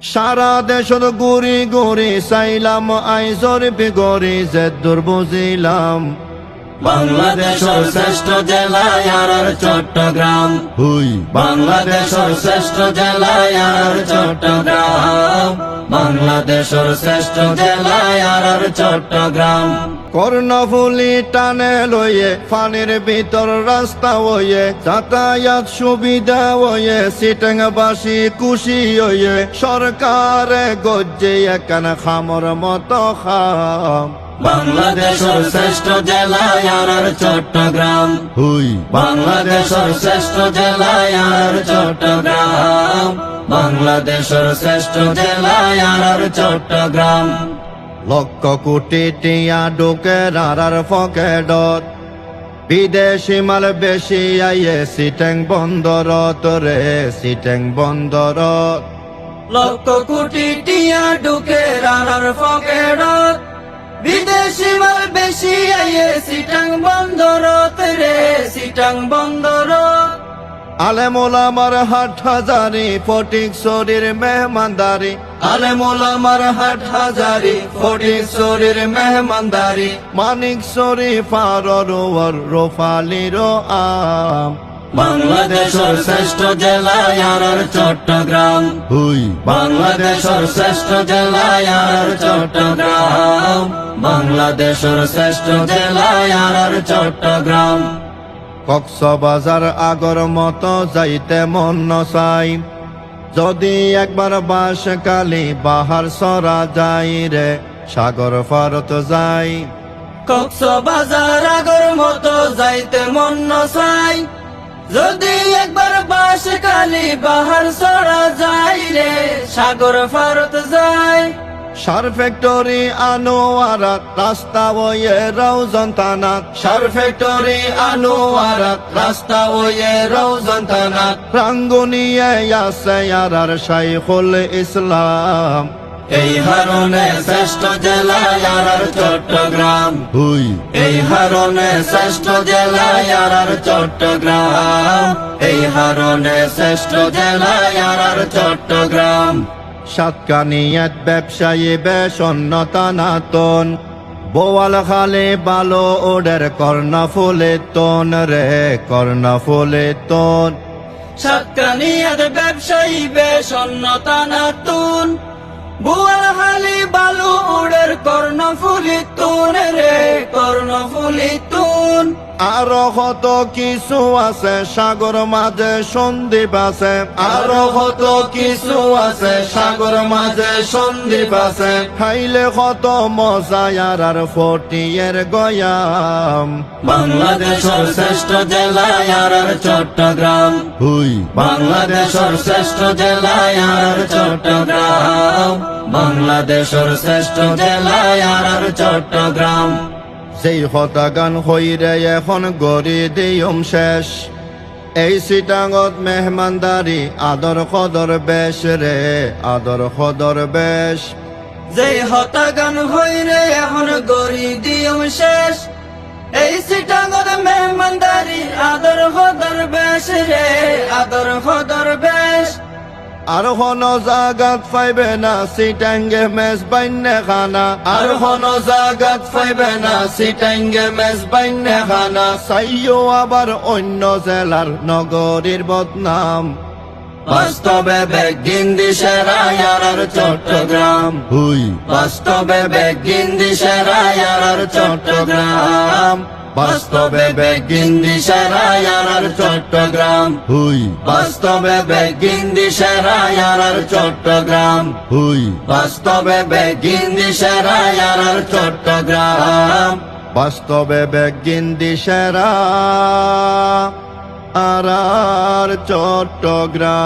সারা দেশত ঘুরি ঘুরি চাইলাম আইজর বিগরি যে দূর বুঝিলাম বাংলাদেশের শ্রেষ্ঠ জেলা আর চট্টগ্রাম। হুই বাংলাদেশের শ্রেষ্ঠ জেলা আর চট্টগ্রাম। বাংলাদেশের শ্রেষ্ঠ জেলা আর চট্টগ্রাম। কর্ণফুলি টানে লয়ে পানির ভিতর রাস্তা হয়ে যাতায়াত সুবিধা হয়ে সিটাংবাসী খুশি হয়ে সরকারে গজ্জে একান খামর মতো খাম বাংলাদেশের শ্রেষ্ঠ জেলা আর চট্টগ্রাম। হুই বাংলাদেশের শ্রেষ্ঠ জেলা আর চট্টগ্রাম। বাংলাদেশের শ্রেষ্ঠ জেলা আর চট্টগ্রাম। লক্ষ কোটি টিয়া ঢুকে আর পকেটত বিদেশি মাল বেশি আইয়ে সিটাং বন্দরত রে সিটাং বন্দরত লক্ষ কোটি টিয়া ঢুকে আর পকেটত বিদেশি মাল বেশি আইয়ে সিটাং বন্দরত রে সিটাং বন্দরত। আলেমুল আমার হাট হাজারি ফটিক শরীর মেহমানদারি আলেমুল আমার হাট হাজারি ফটিক শরীর মেহমানদারি মানিক শরীফ আর রোফালির আম বাংলাদেশের শ্রেষ্ঠ জেলা আর চট্টগ্রাম। হুই বাংলাদেশের শ্রেষ্ঠ জেলা আর চট্টগ্রাম। বাংলাদেশের শ্রেষ্ঠ জেলা আর চট্টগ্রাম। কক্সবাজার আগর মতো যাইতে মন নসাই যদি একবার বাঁশখালী বাহার সরা যাই রে সাগর ফারত যাই কক্সবাজার আগর মতো যাইতে মন নসাই যদি একবার বাঁশখালী বাহার সরা যাই রে সাগর ফারত যাই। সার ফ্যাক্টরি আনোয়ারাত রাস্তা ওয়ে রওজন থানাত সার ফ্যাক্টরি আনোয়ারাত রাস্তা ওয়ে রওজন থানাত রাঙ্গুনিয়ে আছে আর শাইখুল ইসলাম এই হারনে শ্রেষ্ঠ জেলা আর চট্টগ্রাম। হুই এই হারনে শ্রেষ্ঠ জেলা আর চট্টগ্রাম। এই হারনে শ্রেষ্ঠ জেলা আর চট্টগ্রাম। সাতকানিয়াত ব্যবসায়ী বেসন্নতা নাতন বোয়াল খালে বালো ওডের কর্ণফুলে তন রে কর্ণফুলে তন সাতকানিয়াত ব্যবসায়ী বেসন্নতা নাতুন বোয়ালখালী বালু উড়ের কর্ণফুলি তুন রে কর্ণফুলি তুন। আরো কত কিছু আছে সাগর মাঝে সন্দীপ আছে আরো কত কিছু আছে সাগর মাঝে সন্দ্বীপ আছে খাইলে কত মজা আর ফটিয়ের গয়াম বাংলাদেশের শ্রেষ্ঠ জেলা আর চট্টগ্রাম। হুই বাংলাদেশের শ্রেষ্ঠ জেলা আর চট্টগ্রাম। বাংলাদেশের শ্রেষ্ঠ জেলা আর চট্টগ্রাম। যেই হতা গান হইরে এখন গড়ি দিয়ম শেষ এই সিটাঙত মেহমানদারি আদর খদর বেশ রে আদর খদর বেশ যে হতা গান হইরে এখন গড়ি দিয়ম শেষ এই সিটাঙত মেহমানদারি আদর খদর বেশ রে আদর খদর বেশ। আর হন জাগাত পাইবে না সিটাঙ্গে মেজ বাইনে খানা আর হন জাগাত পাইবে না সিটাঙ্গে মেজ বাইনে খানা চাইও আবার অন্য জেলার নগরীর বদনাম বাস্তবে বেগিন্দি সেরা আর চট্টগ্রাম। হুই বাস্তবে বেগিন্দি সেরা আর চট্টগ্রাম। বাস্তবে বেগিন্দি সেরা আর চট্টগ্রাম। হুই বাস্তবে বেগিন্দি সেরা আর চট্টগ্রাম। হুই বাস্তবে বেগিন্দি সেরা আর চট্টগ্রাম। বাস্তবে বেগিন্দি সেরা আর চট্টগ্রাম।